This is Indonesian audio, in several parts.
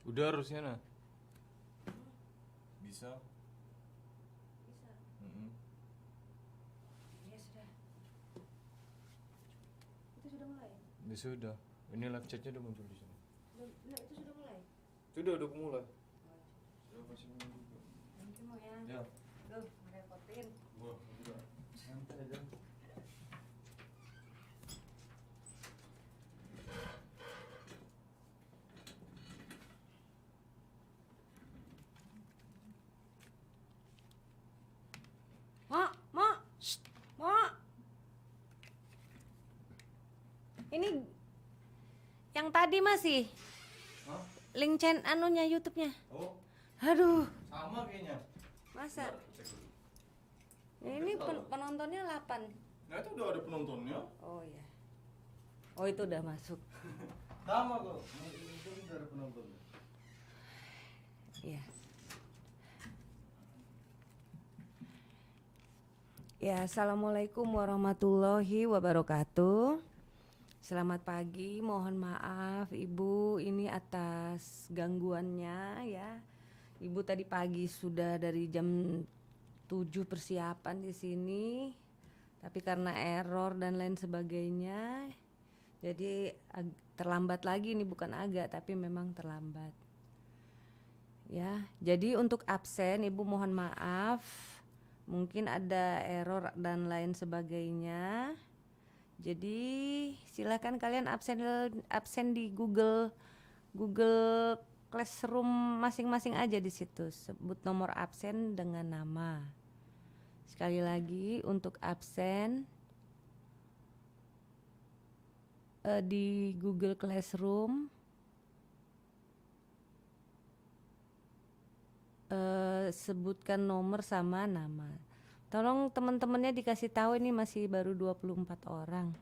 Udah harusnya nah. Bisa. Bisa. Mm-mm. Ya sudah. Itu sudah mulai. Ya sudah. Ini live chatnya udah muncul di sini. Nah, itu sudah mulai. Udah mulai. Udah masih juga. Thank you, Mo ya. Ya. Duh, ngerepotin. Wah, enggak. Santai aja. Mak. Shh, Mak. Ini yang tadi masih Hah? link channel anunya YouTube-nya. Oh, Aduh, sama kayaknya. masa? Bentar, cek dulu. Ini penontonnya 8. Nah, itu udah ada penontonnya. Oh iya. Oh, itu udah masuk. Sama kok. Itu udah ada penontonnya. Iya. Ya, assalamualaikum warahmatullahi wabarakatuh. Selamat pagi, mohon maaf Ibu ini atas gangguannya ya. Ibu tadi pagi sudah dari jam 7 persiapan di sini. Tapi karena error dan lain sebagainya, jadi terlambat lagi, ini bukan agak tapi memang terlambat. Ya, jadi untuk absen Ibu mohon maaf. Mungkin ada error dan lain sebagainya. Jadi silakan kalian absen di Google Classroom masing-masing aja di situ. Sebut nomor absen dengan nama. Sekali lagi untuk absen di Google Classroom sebutkan nomor sama nama. Tolong teman-temannya dikasih tahu ini masih baru 24 orang.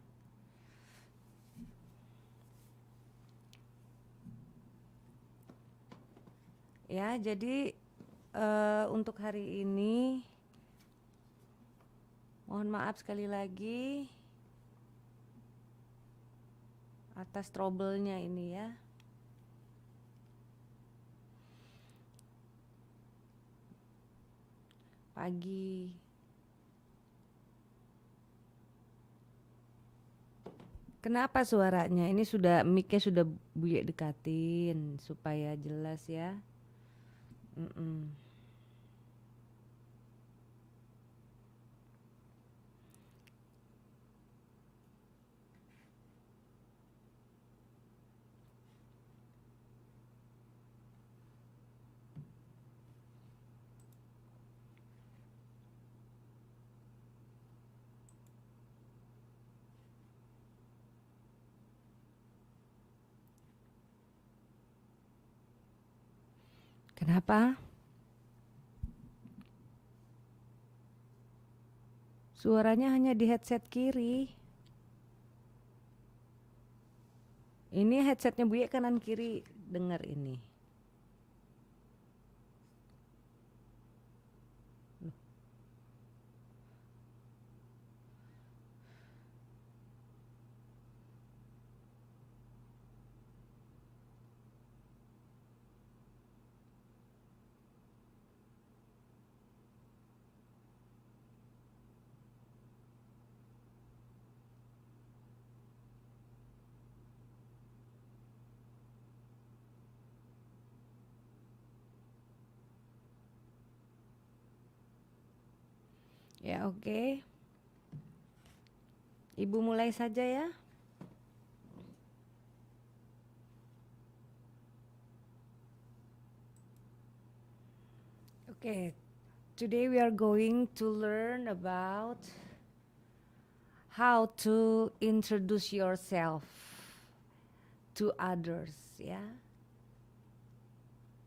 Ya, jadi untuk hari ini mohon maaf sekali lagi atas trouble-nya ini ya. Pagi. Kenapa suaranya? Ini sudah mic-nya sudah Buye dekatin supaya jelas ya. Kenapa? Suaranya hanya di headset kiri. Ini headsetnya Buye kanan kiri dengar ini. Ya, oke. Ibu mulai saja ya. Okay, today we are going to learn about how to introduce yourself to others ya.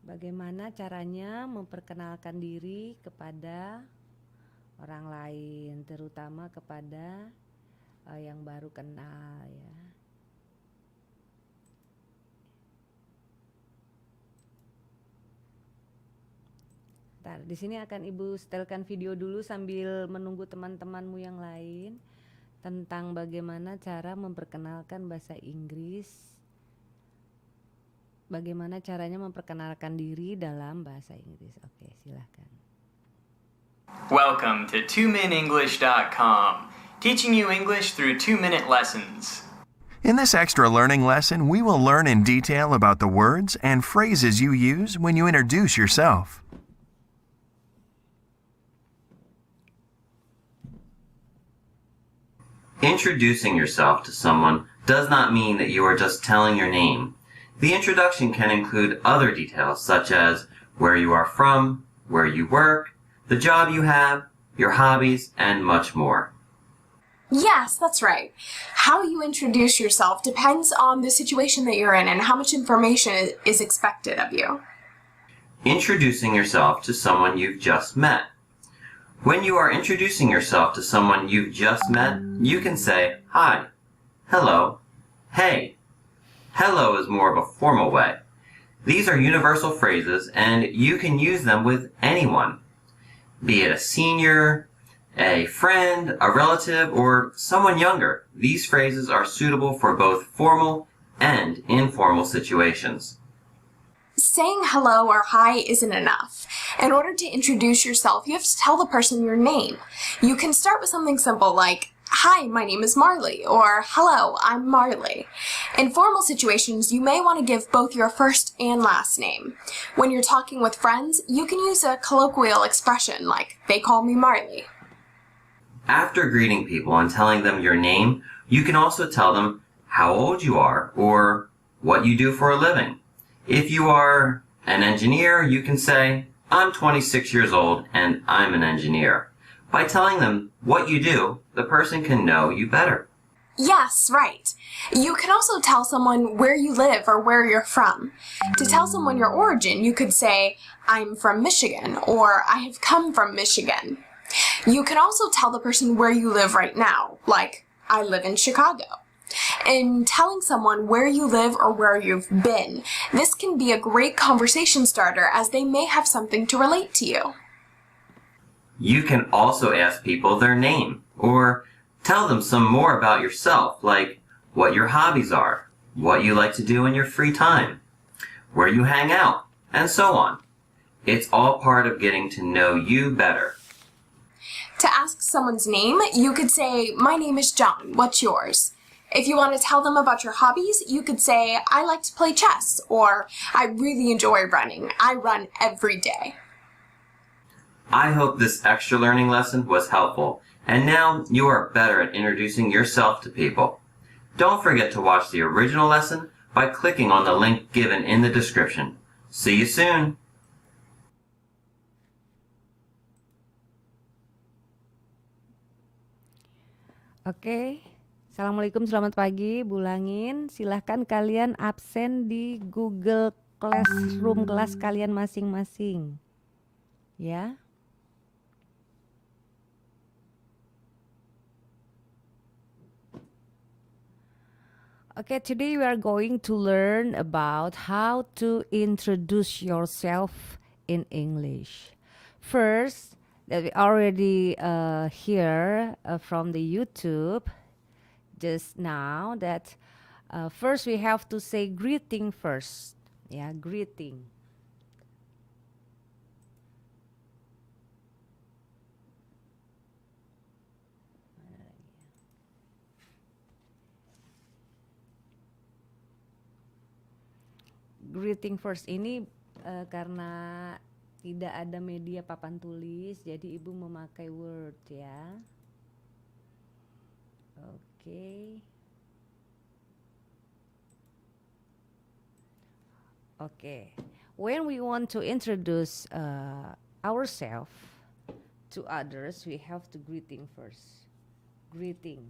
Bagaimana caranya memperkenalkan diri kepada orang lain, terutama kepada yang baru kenal ya. Ntar, di sini akan Ibu setelkan video dulu sambil menunggu teman-temanmu yang lain tentang bagaimana cara memperkenalkan bahasa Inggris bagaimana caranya memperkenalkan diri dalam bahasa Inggris. Oke, silahkan. Welcome to 2minutenglish.com, teaching you English through 2-minute lessons. In this extra learning lesson, we will learn in detail about the words and phrases you use when you introduce yourself. Introducing yourself to someone does not mean that you are just telling your name. The introduction can include other details such as where you are from, where you work, the job you have, your hobbies, and much more. Yes, that's right. How you introduce yourself depends on the situation that you're in and how much information is expected of you. Introducing yourself to someone you've just met. When you are introducing yourself to someone you've just met, you can say, hi, hello, hey. Hello is more of a formal way. These are universal phrases and you can use them with anyone. Be it a senior, a friend, a relative, or someone younger. These phrases are suitable for both formal and informal situations. Saying hello or hi isn't enough. In order to introduce yourself, you have to tell the person your name. You can start with something simple like, hi, my name is Marley, or hello, I'm Marley. In formal situations, you may want to give both your first and last name. When you're talking with friends, you can use a colloquial expression like, they call me Marley. After greeting people and telling them your name, you can also tell them how old you are or what you do for a living. If you are an engineer, you can say, I'm 26 years old and I'm an engineer. By telling them what you do, the person can know you better. Yes, right. You can also tell someone where you live or where you're from. To tell someone your origin, you could say, I'm from Michigan, or I have come from Michigan. You can also tell the person where you live right now, like, I live in Chicago. In telling someone where you live or where you've been, this can be a great conversation starter as they may have something to relate to you. You can also ask people their name, or tell them some more about yourself, like what your hobbies are, what you like to do in your free time, where you hang out, and so on. It's all part of getting to know you better. To ask someone's name, you could say, my name is John, what's yours? If you want to tell them about your hobbies, you could say, I like to play chess, or I really enjoy running. I run every day. I hope this extra learning lesson was helpful, and now you are better at introducing yourself to people. Don't forget to watch the original lesson by clicking on the link given in the description. See you soon! Oke. Assalamualaikum, selamat pagi, Bulangin. Silahkan kalian absen di Google Classroom kelas kalian masing-masing. Ya. Okay, today we are going to learn about how to introduce yourself in English. First, that we already hear from the YouTube just now that first we have to say greeting first. Yeah, greeting. Greeting first ini karena tidak ada media papan tulis, jadi ibu memakai Word ya. Oke. Okay. When we want to introduce ourselves to others, we have to greeting first. Greeting.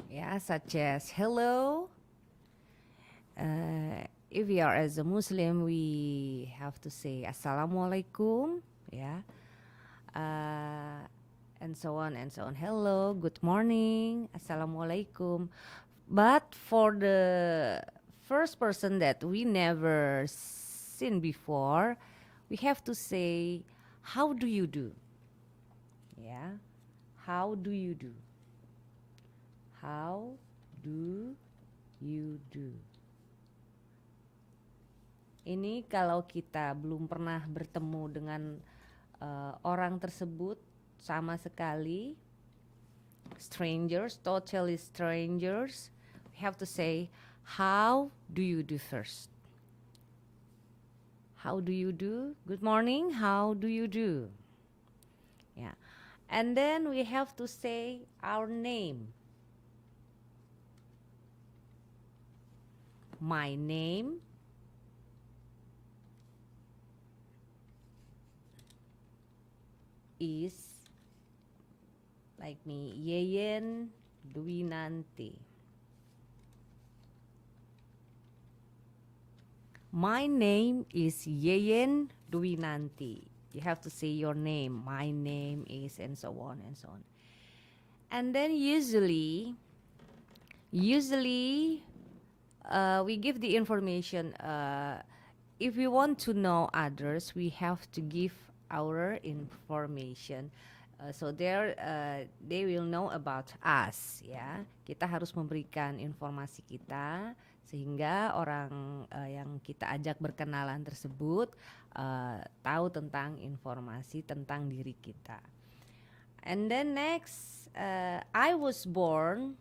Yeah, such as hello. If we are as a Muslim, we have to say Assalamualaikum. Yeah. And so on and so on. Hello, good morning, Assalamualaikum. But for the first person that we never seen before, we have to say, how do you do? Yeah, how do you do? How do you do. Ini kalau kita belum pernah bertemu dengan orang tersebut sama sekali, strangers, totally strangers, we have to say, how do you do first? How do you do? Good morning, how do you do? Yeah. And then we have to say our name. My name is, like me, Yeyen Dwinanti. My name is Yeyen Dwinanti. You have to say your name. My name is, and so on and so on. And then usually we give the information. If we want to know others, we have to give our information. So they will know about us, ya. Kita harus memberikan informasi kita sehingga orang yang kita ajak berkenalan tersebut tahu tentang informasi tentang diri kita. And then next, I was born,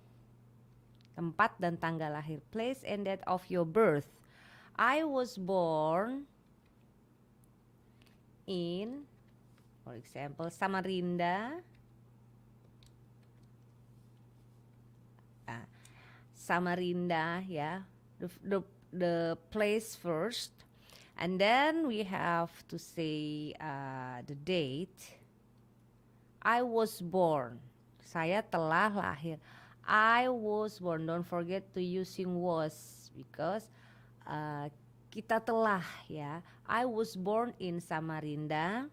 tempat dan tanggal lahir, place and date of your birth. I was born in, for example, Samarinda. Samarinda, yeah, the place first, and then we have to say the date. I was born. Saya telah lahir. I was born. Don't forget to using was because kita telah, ya. I was born in Samarinda.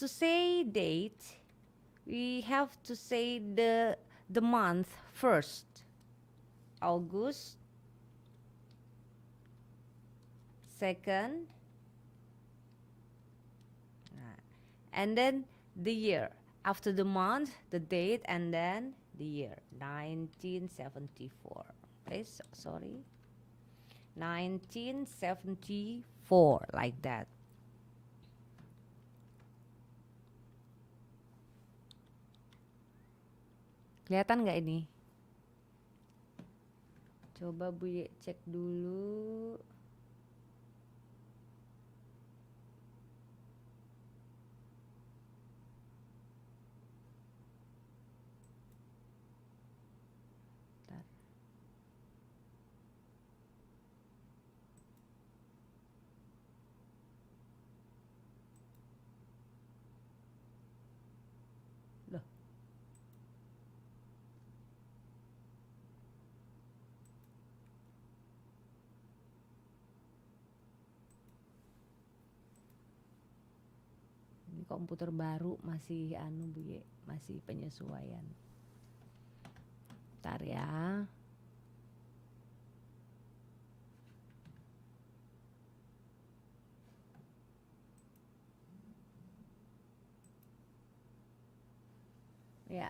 To say date, we have to say the month first. August. Second. And then the year. After the month, the date, and then the year. 1974. Okay, sorry. 1974, like that. Kelihatan nggak ini? Coba Bu Ye cek dulu. Bentar. Loh. Ini komputer baru, masih Bu Ye, masih penyesuaian. Bentar ya. Ya.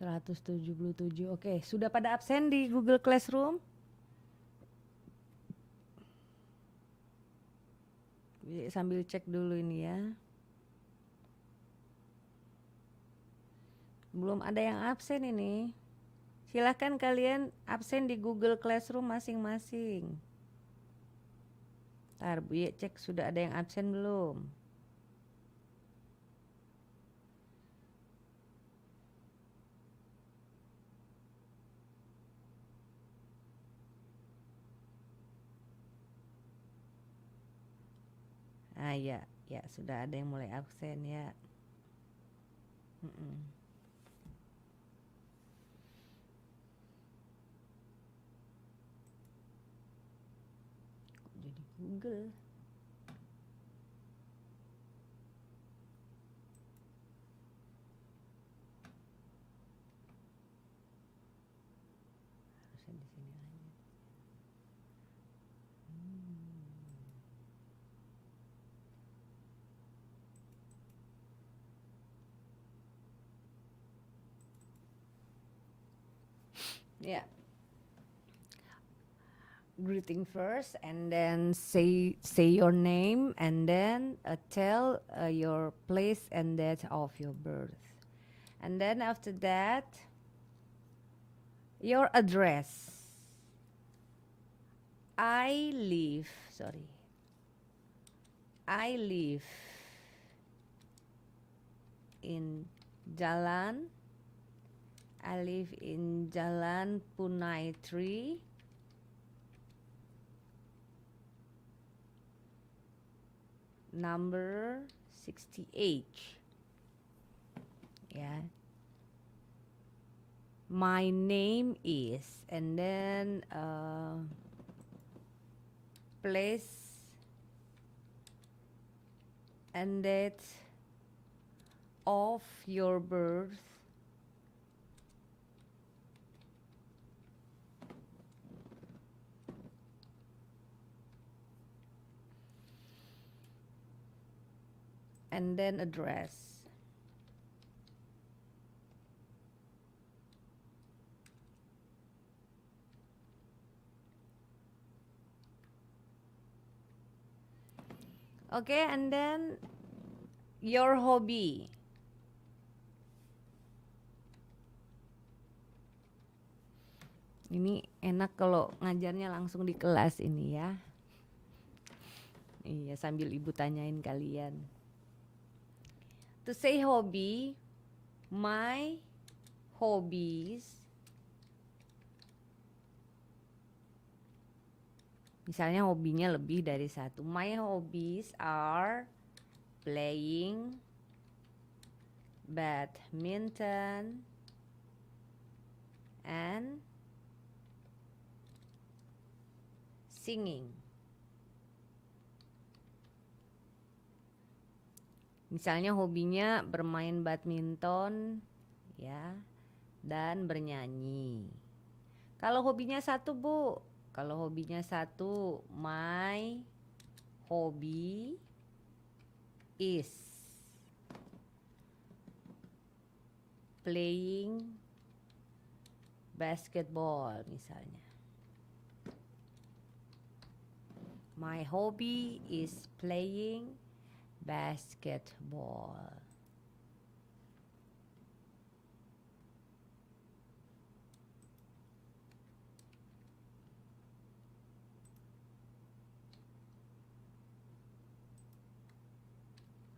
177. Oke, sudah pada absen di Google Classroom? Sambil cek dulu ini ya. Belum ada yang absen ini. Silahkan kalian absen di Google Classroom masing-masing. Ntar Bu Ye cek sudah ada yang absen belum. Ya, sudah ada yang mulai absen ya. Jadi Google. Harusnya di sini aja. Yeah. Greeting first, and then say your name, and then tell your place and date of your birth, and then after that your address. I live in Jalan Punai 3, number 68. Yeah. My name is, and then place and date of your birth, and then address. Okay, and then your hobby. Ini enak kalau ngajarnya langsung di kelas ini ya. Iya, sambil ibu tanyain kalian. To say hobby, my hobbies. Misalnya hobinya lebih dari satu. My hobbies are playing badminton and singing. Misalnya hobinya bermain badminton ya, dan bernyanyi. Kalau hobinya satu, Bu. Kalau hobinya satu, my hobby is playing basketball misalnya. My hobby is playing basketball.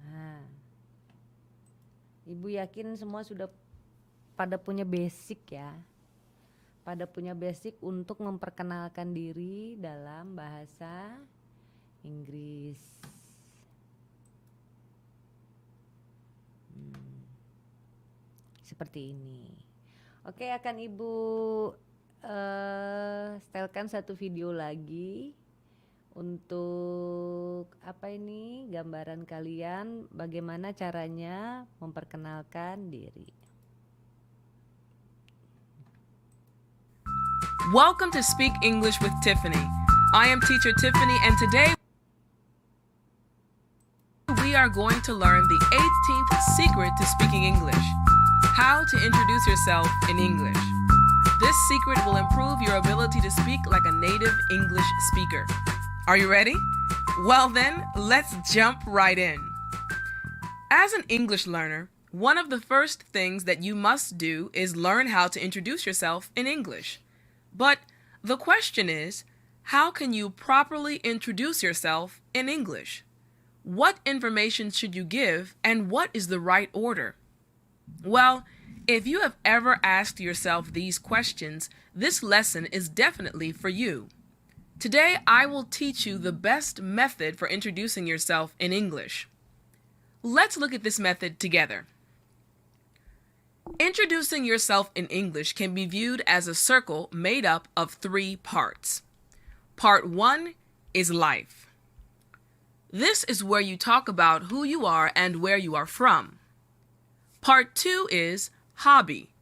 Nah, Ibu yakin semua sudah pada punya basic ya. Pada punya basic untuk memperkenalkan diri dalam bahasa Inggris. Seperti ini. Oke, akan Ibu setelkan satu video lagi untuk apa ini, gambaran kalian bagaimana caranya memperkenalkan diri. Welcome to Speak English with Tiffany. I am teacher Tiffany, and today we are going to learn the 18th secret to speaking English. How to introduce yourself in English. This secret will improve your ability to speak like a native English speaker. Are you ready? Well then, let's jump right in. As an English learner, one of the first things that you must do is learn how to introduce yourself in English. But the question is, how can you properly introduce yourself in English? What information should you give, and what is the right order? Well, if you have ever asked yourself these questions, this lesson is definitely for you. Today, I will teach you the best method for introducing yourself in English. Let's look at this method together. Introducing yourself in English can be viewed as a circle made up of 3 parts. Part 1 is life. This is where you talk about who you are and where you are from. Part 2 is hobby.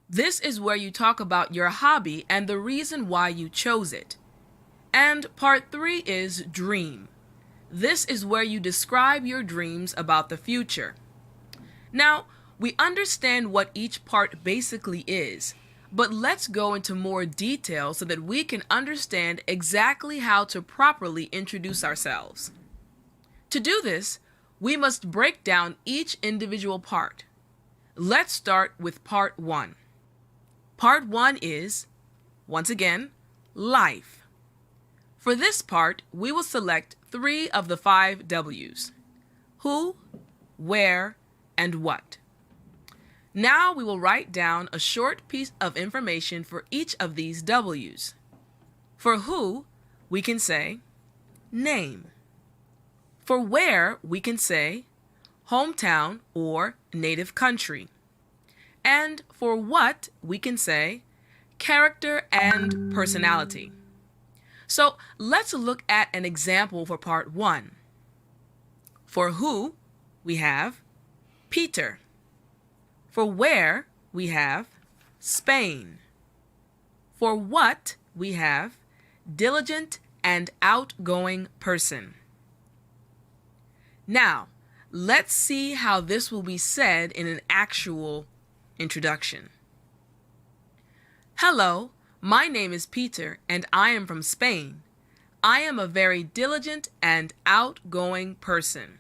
This is where you talk about your hobby and the reason why you chose it. And part 3 is dream. This is where you describe your dreams about the future. Now, we understand what each part basically is. but let's go into more detail so that we can understand exactly how to properly introduce ourselves. To do this, we must break down each individual part. Let's start with part 1. Part 1 is, once again, life. For this part, we will select 3 of the 5 W's: who, where, and what. Now we will write down a short piece of information for each of these W's. For who, we can say name. For where, we can say hometown or native country. And for what, we can say character and personality. So let's look at an example for part 1. For who, we have Peter. For where, we have Spain. For what, we have diligent and outgoing person. Now, let's see how this will be said in an actual introduction. Hello, my name is Peter and I am from Spain. I am a very diligent and outgoing person.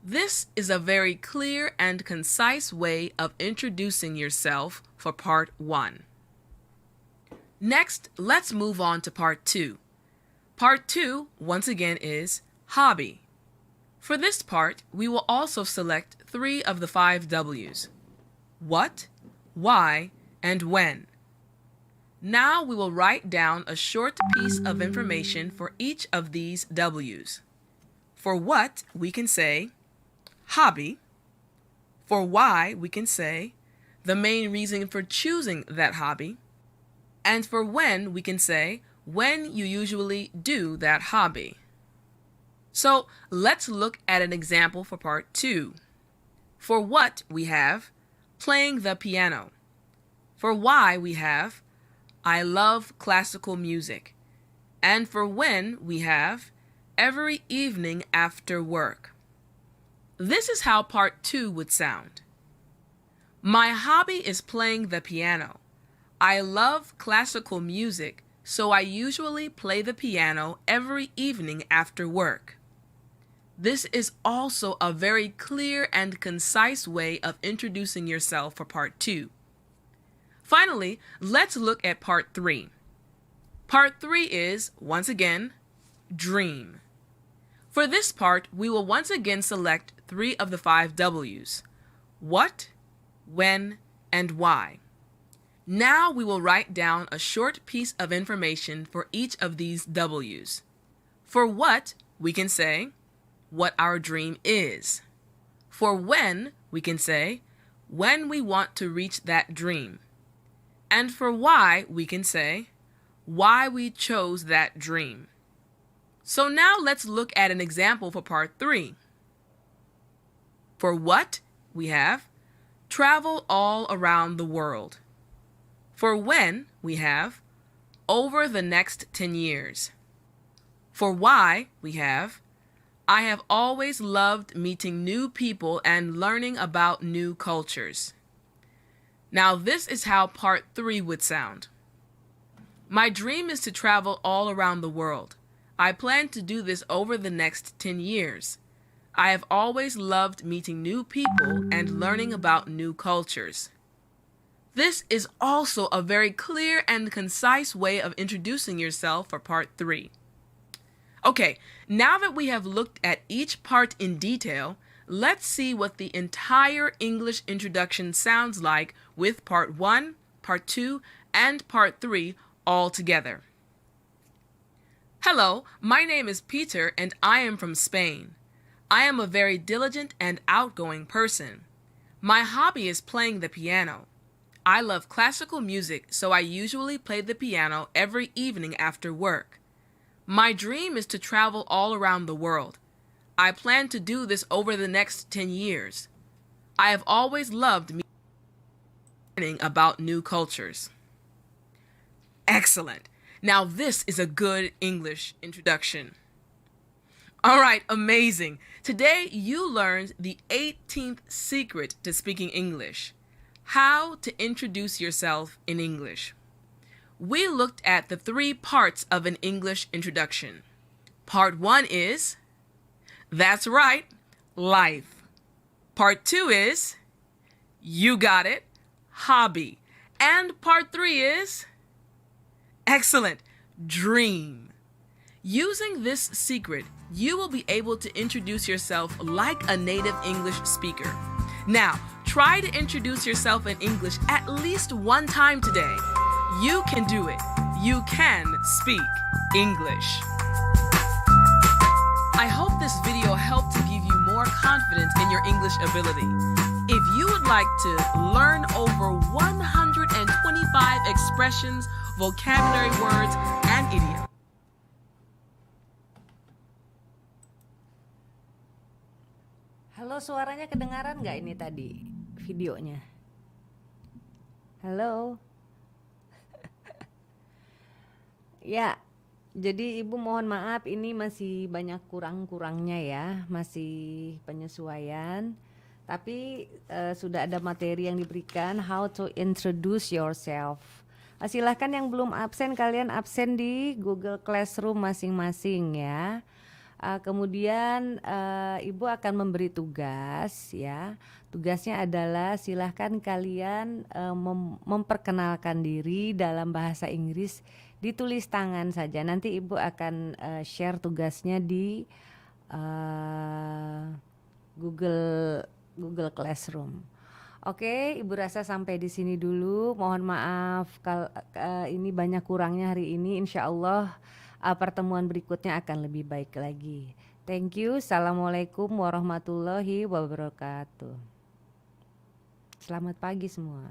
This is a very clear and concise way of introducing yourself for part 1. Next, let's move on to part 2. Part 2, once again, is hobby. For this part, we will also select 3 of the 5 W's: what, why, and when. Now we will write down a short piece of information for each of these W's. For what, we can say hobby. For why, we can say the main reason for choosing that hobby. And for when, we can say when you usually do that hobby. So let's look at an example for part 2. For what, we have playing the piano. For why, we have I love classical music. And for when, we have every evening after work. This is how part 2 would sound. My hobby is playing the piano. I love classical music, so I usually play the piano every evening after work. This is also a very clear and concise way of introducing yourself for part 2. Finally, let's look at part 3. Part 3 is, once again, dream. For this part, we will once again select 3 of the 5 W's: what, when, and why. Now we will write down a short piece of information for each of these W's. For what, we can say what our dream is. For when, we can say when we want to reach that dream. And for why, we can say why we chose that dream. So now let's look at an example for part 3. For what, we have travel all around the world. For when, we have over the next 10 years. For why, we have I have always loved meeting new people and learning about new cultures. Now this is how part 3 would sound. My dream is to travel all around the world. I plan to do this over the next 10 years. I have always loved meeting new people and learning about new cultures. This is also a very clear and concise way of introducing yourself for part 3. Okay, now that we have looked at each part in detail, let's see what the entire English introduction sounds like with part 1, part 2, and part 3 all together. Hello, my name is Peter and I am from Spain. I am a very diligent and outgoing person. My hobby is playing the piano. I love classical music, so I usually play the piano every evening after work. My dream is to travel all around the world. I plan to do this over the next 10 years. I have always loved learning about new cultures. Excellent. Now this is a good English introduction. All right, amazing. Today you learned the 18th secret to speaking English: How to introduce yourself in English. We looked at the 3 parts of an English introduction. Part 1 is, that's right, life. Part 2 is, you got it, hobby. And part 3 is, excellent, dream. Using this secret, you will be able to introduce yourself like a native English speaker. Now, try to introduce yourself in English at least one time today. You can do it. You can speak English. I hope this video helped to give you more confidence in your English ability. If you would like to learn over 125 expressions, vocabulary words, and idioms. Halo, suaranya kedengaran nggak ini tadi videonya? Halo? Ya, jadi Ibu mohon maaf ini masih banyak kurang-kurangnya ya, masih penyesuaian. Tapi sudah ada materi yang diberikan, how to introduce yourself. Silahkan yang belum absen, kalian absen di Google Classroom masing-masing ya. Kemudian Ibu akan memberi tugas ya. Tugasnya adalah silahkan kalian memperkenalkan diri dalam bahasa Inggris, ditulis tangan saja. Nanti Ibu akan share tugasnya di Google Classroom. Oke, Ibu rasa sampai di sini dulu. Mohon maaf kalau ini banyak kurangnya hari ini. Insya Allah pertemuan berikutnya akan lebih baik lagi. Thank you. Assalamualaikum warahmatullahi wabarakatuh. Selamat pagi semua.